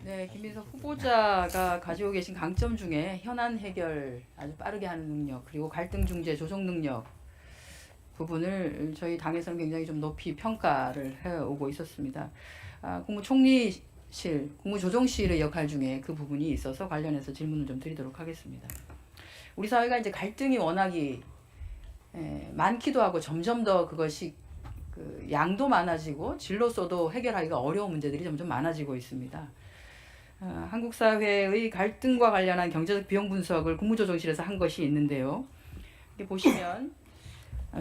네, 김민석 후보자가 가지고 계신 강점 중에 현안 해결 아주 빠르게 하는 능력, 그리고 갈등 중재 조정 능력 부분을 저희 당에서는 굉장히 좀 높이 평가를 해오고 있었습니다. 국무총리실, 국무조정실의 역할 중에 그 부분이 있어서 관련해서 질문을 좀 드리도록 하겠습니다. 우리 사회가 이제 갈등이 워낙이 많기도 하고 점점 더 그것이 그 양도 많아지고 질로서도 해결하기가 어려운 문제들이 점점 많아지고 있습니다. 한국 사회의 갈등과 관련한 경제적 비용 분석을 국무조정실에서 한 것이 있는데요. 이게 보시면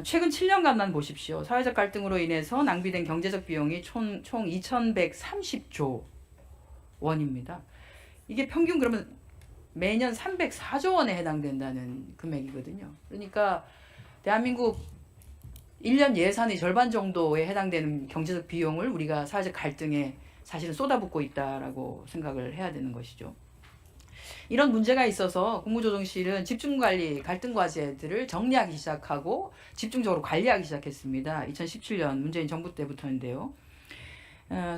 최근 7년간만 보십시오. 사회적 갈등으로 인해서 낭비된 경제적 비용이 총 2,130조 원입니다. 이게 평균 그러면 매년 304조 원에 해당된다는 금액이거든요. 그러니까 대한민국 1년 예산의 절반 정도에 해당되는 경제적 비용을 우리가 사회적 갈등에 사실은 쏟아붓고 있다라고 생각을 해야 되는 것이죠. 이런 문제가 있어서 국무조정실은 집중관리 갈등 과제들을 정리하기 시작하고 집중적으로 관리하기 시작했습니다. 2017년 문재인 정부 때부터인데요.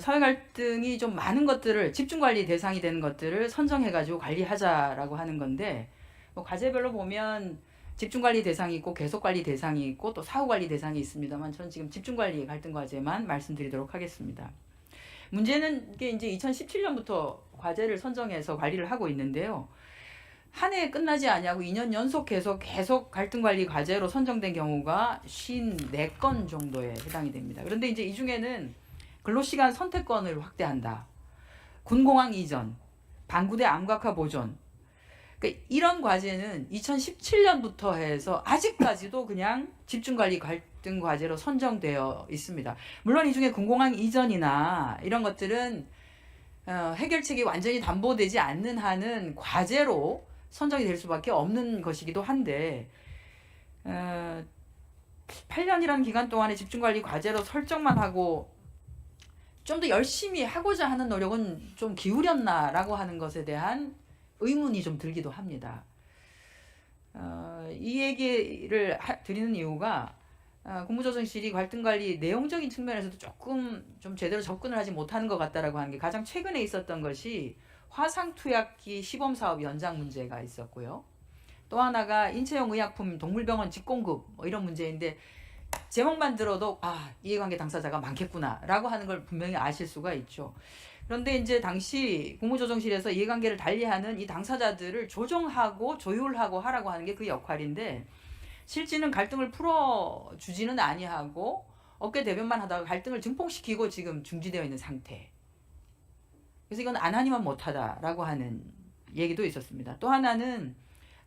사회 갈등이 좀 많은 것들을 집중관리 대상이 되는 것들을 선정해가지고 관리하자라고 하는 건데, 뭐 과제별로 보면 집중관리 대상이 있고 계속관리 대상이 있고 또 사후관리 대상이 있습니다만, 전 지금 집중관리 갈등 과제만 말씀드리도록 하겠습니다. 문제는 이게 이제 2017년부터 과제를 선정해서 관리를 하고 있는데요. 한 해 끝나지 아니하고 2년 연속 계속 갈등 관리 과제로 선정된 경우가 54건 정도에 해당이 됩니다. 그런데 이제 이 중에는 근로시간 선택권을 확대한다, 군공항 이전, 방구대 암각화 보존, 그러니까 이런 과제는 2017년부터 해서 아직까지도 그냥 집중관리 갈등 과제로 선정되어 있습니다. 물론 이 중에 군공항 이전이나 이런 것들은 해결책이 완전히 담보되지 않는 한은 과제로 선정이 될 수밖에 없는 것이기도 한데, 8년이라는 기간 동안에 집중관리 과제로 설정만 하고 좀 더 열심히 하고자 하는 노력은 좀 기울였나라고 하는 것에 대한 의문이 좀 들기도 합니다. 이 얘기를 드리는 이유가 국무조정실이 갈등관리 내용적인 측면에서도 조금 좀 제대로 접근을 하지 못하는 것 같다라고 하는 게 가장 최근에 있었던 것이 화상투약기 시범사업 연장 문제가 있었고요. 또 하나가 인체용 의약품 동물병원 직공급 뭐 이런 문제인데, 제목만 들어도 이해관계 당사자가 많겠구나 라고 하는 걸 분명히 아실 수가 있죠. 그런데 이제 당시 국무조정실에서 이해관계를 달리하는 이 당사자들을 조정하고 조율하고 하라고 하는 게 그 역할인데, 실제는 갈등을 풀어주지는 아니하고 어깨 대변만 하다가 갈등을 증폭시키고 지금 중지되어 있는 상태. 그래서 이건 안 하니만 못하다라고 하는 얘기도 있었습니다. 또 하나는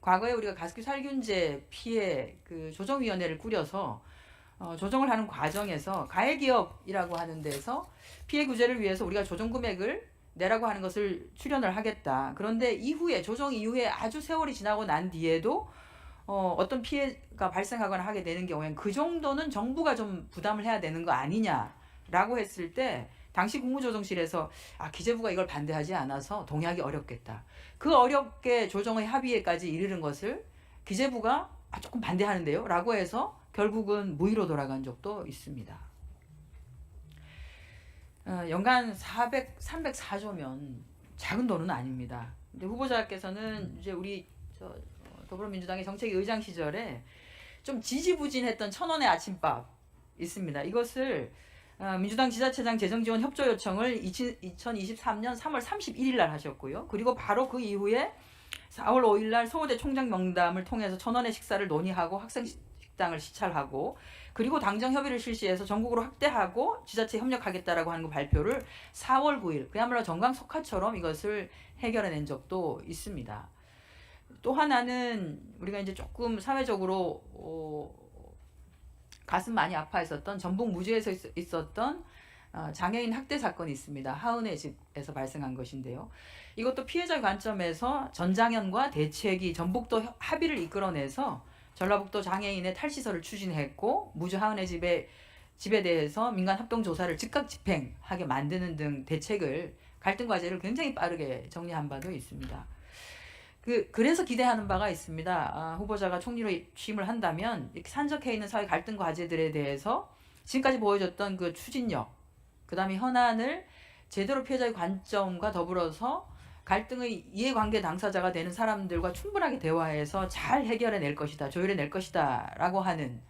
과거에 우리가 가습기 살균제 피해 그 조정위원회를 꾸려서 조정을 하는 과정에서 가해기업이라고 하는 데서 피해 구제를 위해서 우리가 조정 금액을 내라고 하는 것을 출연을 하겠다. 그런데 이후에 조정 이후에 아주 세월이 지나고 난 뒤에도 어떤 피해가 발생하거나 하게 되는 경우에는 그 정도는 정부가 좀 부담을 해야 되는 거 아니냐라고 했을 때, 당시 국무조정실에서 기재부가 이걸 반대하지 않아서 동의하기 어렵겠다. 그 어렵게 조정의 합의에까지 이르는 것을 기재부가 조금 반대하는데요 라고 해서 결국은 무의로 돌아간 적도 있습니다. 연간 304조면 작은 돈은 아닙니다. 근데 후보자께서는 이제 우리 더불어민주당의 정책위 의장 시절에 좀 지지부진했던 1,000원의 아침밥 있습니다. 이것을 민주당 지자체장 재정지원 협조 요청을 2023년 3월 31일 날 하셨고요. 그리고 바로 그 이후에 4월 5일 날 서울대 총장 명담을 통해서 1,000원의 식사를 논의하고 학생 식당을 시찰하고, 그리고 당정 협의를 실시해서 전국으로 확대하고 지자체 협력하겠다라고 하는 거 발표를 4월 9일 그야말로 정강석화처럼 이것을 해결해낸 적도 있습니다. 또 하나는 우리가 이제 조금 사회적으로 가슴 많이 아파했었던 전북 무주에서 있었던 장애인 학대 사건이 있습니다. 하은의 집에서 발생한 것인데요. 이것도 피해자 관점에서 전장현과 대책이 전북도 합의를 이끌어내서 전라북도 장애인의 탈시설을 추진했고, 무주 하은의 집에 대해서 민간 합동 조사를 즉각 집행하게 만드는 등 대책을, 갈등 과제를 굉장히 빠르게 정리한 바도 있습니다. 그래서 기대하는 바가 있습니다. 후보자가 총리로 취임을 한다면 이렇게 산적해 있는 사회 갈등 과제들에 대해서 지금까지 보여줬던 그 추진력, 그 다음에 현안을 제대로 피해자의 관점과 더불어서 갈등의 이해관계 당사자가 되는 사람들과 충분하게 대화해서 잘 해결해낼 것이다, 조율해낼 것이다라고 하는,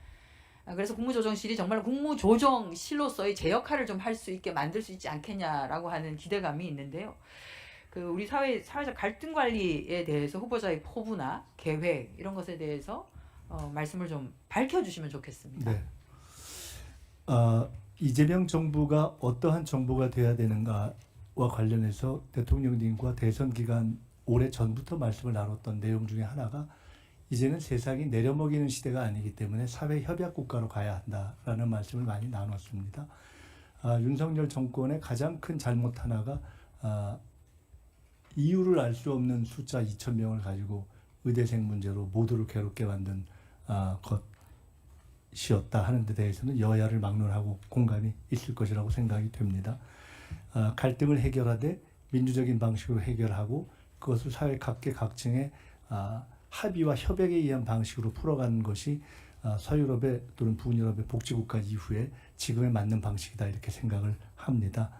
그래서 국무조정실이 정말 국무조정실로서의 제 역할을 좀 할 수 있게 만들 수 있지 않겠냐라고 하는 기대감이 있는데요. 그 우리 사회적 갈등 관리에 대해서 후보자의 포부나 계획 이런 것에 대해서 말씀을 좀 밝혀주시면 좋겠습니다. 네. 이재명 정부가 어떠한 정부가 돼야 되는가와 관련해서 대통령님과 대선 기간 오래 전부터 말씀을 나눴던 내용 중에 하나가 이제는 세상이 내려먹이는 시대가 아니기 때문에 사회 협약 국가로 가야 한다라는 말씀을 많이 나눴습니다. 윤석열 정권의 가장 큰 잘못 하나가 이유를 알 수 없는 숫자 2,000명을 가지고 의대생 문제로 모두를 괴롭게 만든 것이었다 하는 데 대해서는 여야를 막론하고 공감이 있을 것이라고 생각이 됩니다. 갈등을 해결하되 민주적인 방식으로 해결하고 그것을 사회 각계각층의 합의와 협약에 의한 방식으로 풀어가는 것이 서유럽의 또는 북유럽의 복지국가 이후에 지금에 맞는 방식이다 이렇게 생각을 합니다.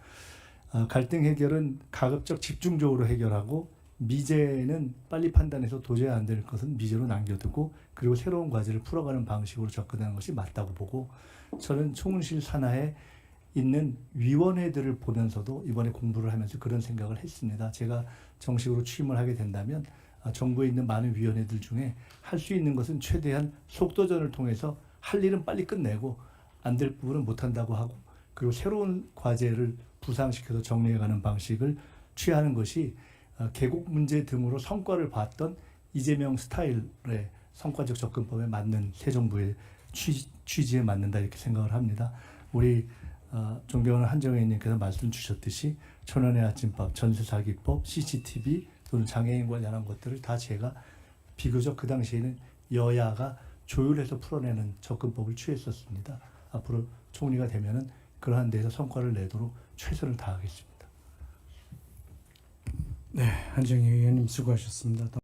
갈등 해결은 가급적 집중적으로 해결하고 미제는 빨리 판단해서 도저히 안 될 것은 미제로 남겨두고 그리고 새로운 과제를 풀어가는 방식으로 접근하는 것이 맞다고 보고 저는 총무실 산하에 있는 위원회들을 보면서도 이번에 공부를 하면서 그런 생각을 했습니다. 제가 정식으로 취임을 하게 된다면 정부에 있는 많은 위원회들 중에 할 수 있는 것은 최대한 속도전을 통해서 할 일은 빨리 끝내고 안 될 부분은 못한다고 하고 그리고 새로운 과제를 부상시켜서 정리해가는 방식을 취하는 것이 개국 문제 등으로 성과를 봤던 이재명 스타일의 성과적 접근법에 맞는 새 정부의 취지에 맞는다 이렇게 생각을 합니다. 우리 존경하는 한정혜 의원님께서 말씀 주셨듯이 천원의 아침밥, 전세사기법, CCTV 또는 장애인 관련한 것들을 다 제가 비교적 그 당시에는 여야가 조율해서 풀어내는 접근법을 취했었습니다. 앞으로 총리가 되면은 그러한 데서 성과를 내도록 최선을 다하겠습니다. 네, 한정희 의원님 수고하셨습니다.